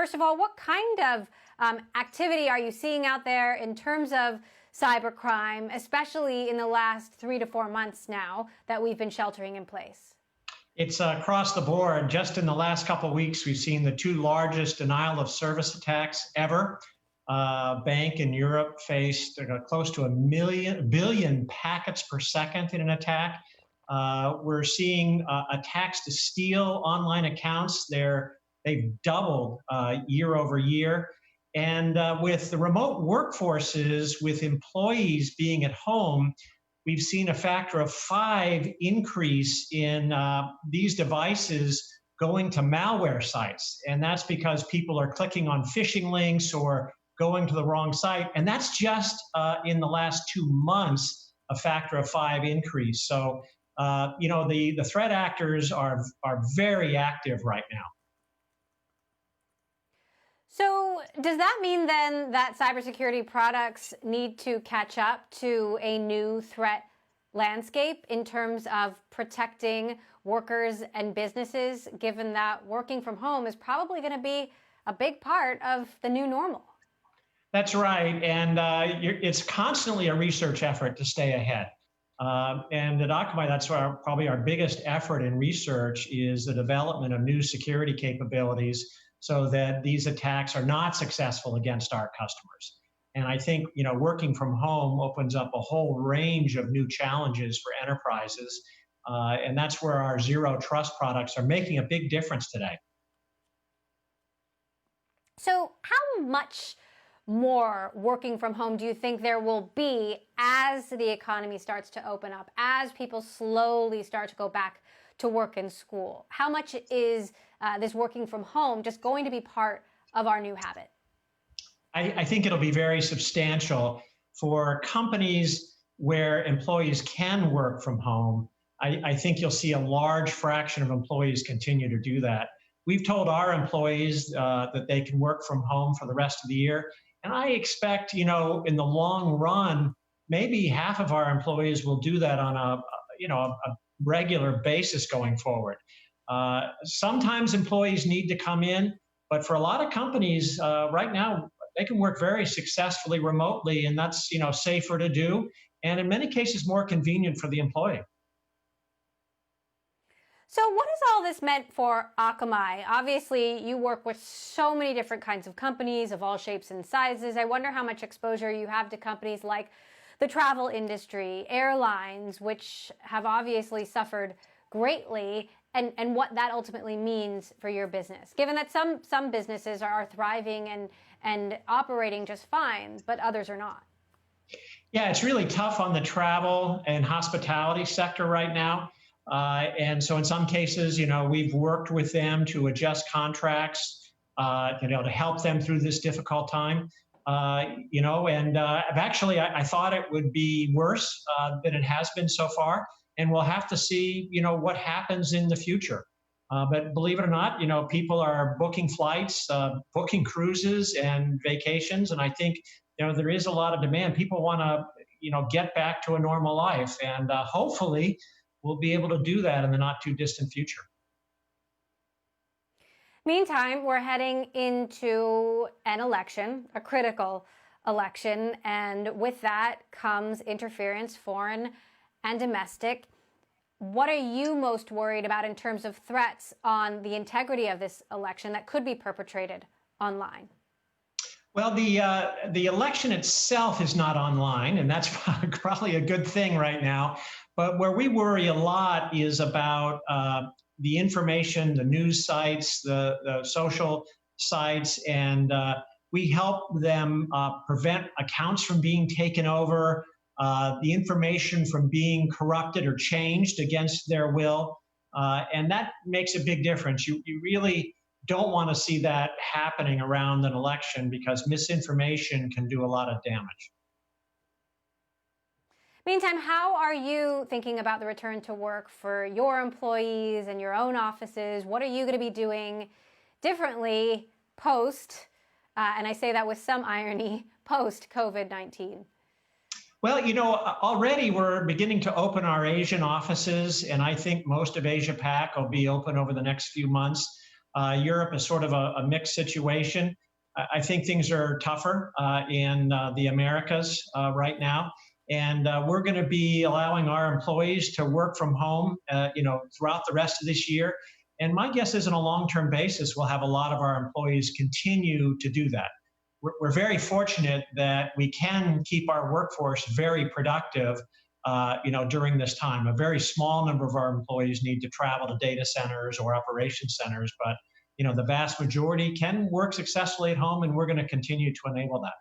First of all, what kind of activity are you seeing out there in terms of cybercrime, especially in the last 3 to 4 months now that we've been sheltering in place? It's across the board. Just in the last couple of weeks, we've seen the two largest denial of service attacks ever. Bank in Europe faced close to a billion packets per second in an attack. We're seeing attacks to steal online accounts. They've doubled year over year. And with the remote workforces, with employees being at home, we've seen a factor of 5 increase in these devices going to malware sites. And that's because people are clicking on phishing links or going to the wrong site. And that's just in the last 2 months, a factor of 5 increase. So, the threat actors are very active right now. So does that mean then that cybersecurity products need to catch up to a new threat landscape in terms of protecting workers and businesses, given that working from home is probably going to be a big part of the new normal? That's right. And it's constantly a research effort to stay ahead. And at Akamai, that's probably our biggest effort in research is the development of new security capabilities so that these attacks are not successful against our customers. And I think, working from home opens up a whole range of new challenges for enterprises. And that's where our zero trust products are making a big difference today. So how much more working from home do you think there will be as the economy starts to open up, as people slowly start to go back to work and school? How much is this working from home just going to be part of our new habit? I think it'll be very substantial for companies where employees can work from home. I think you'll see a large fraction of employees continue to do that. We've told our employees that they can work from home for the rest of the year. And I expect, in the long run, maybe half of our employees will do that on a regular basis going forward. Sometimes employees need to come in, but for a lot of companies right now, they can work very successfully remotely, and that's safer to do, and in many cases more convenient for the employee. So what has all this meant for Akamai? Obviously, you work with so many different kinds of companies of all shapes and sizes. I wonder how much exposure you have to companies like the travel industry, airlines, which have obviously suffered greatly, and what that ultimately means for your business, given that some businesses are thriving and operating just fine, but others are not. Yeah, it's really tough on the travel and hospitality sector right now. And so in some cases, we've worked with them to adjust contracts, to help them through this difficult time. Actually, I thought it would be worse than it has been so far. And we'll have to see, what happens in the future. But believe it or not, people are booking flights, booking cruises and vacations. And I think, there is a lot of demand. People want to, get back to a normal life. And hopefully we'll be able to do that in the not too distant future. Meantime, we're heading into an election, a critical election. And with that comes interference, foreign and domestic. What are you most worried about in terms of threats on the integrity of this election that could be perpetrated online? Well, the election itself is not online, and that's probably a good thing right now. But where we worry a lot is about the information, the news sites, the social sites, and we help them prevent accounts from being taken over, the information from being corrupted or changed against their will. And that makes a big difference. You really don't want to see that happening around an election because misinformation can do a lot of damage. Meantime, how are you thinking about the return to work for your employees and your own offices? What are you going to be doing differently post, and I say that with some irony, post-COVID-19? Well, already we're beginning to open our Asian offices, and I think most of Asia Pac will be open over the next few months. Europe is sort of a mixed situation. I think things are tougher in the Americas right now. And we're going to be allowing our employees to work from home, throughout the rest of this year. And my guess is on a long-term basis, we'll have a lot of our employees continue to do that. We're very fortunate that we can keep our workforce very productive, during this time. A very small number of our employees need to travel to data centers or operation centers, but the vast majority can work successfully at home, and we're going to continue to enable that.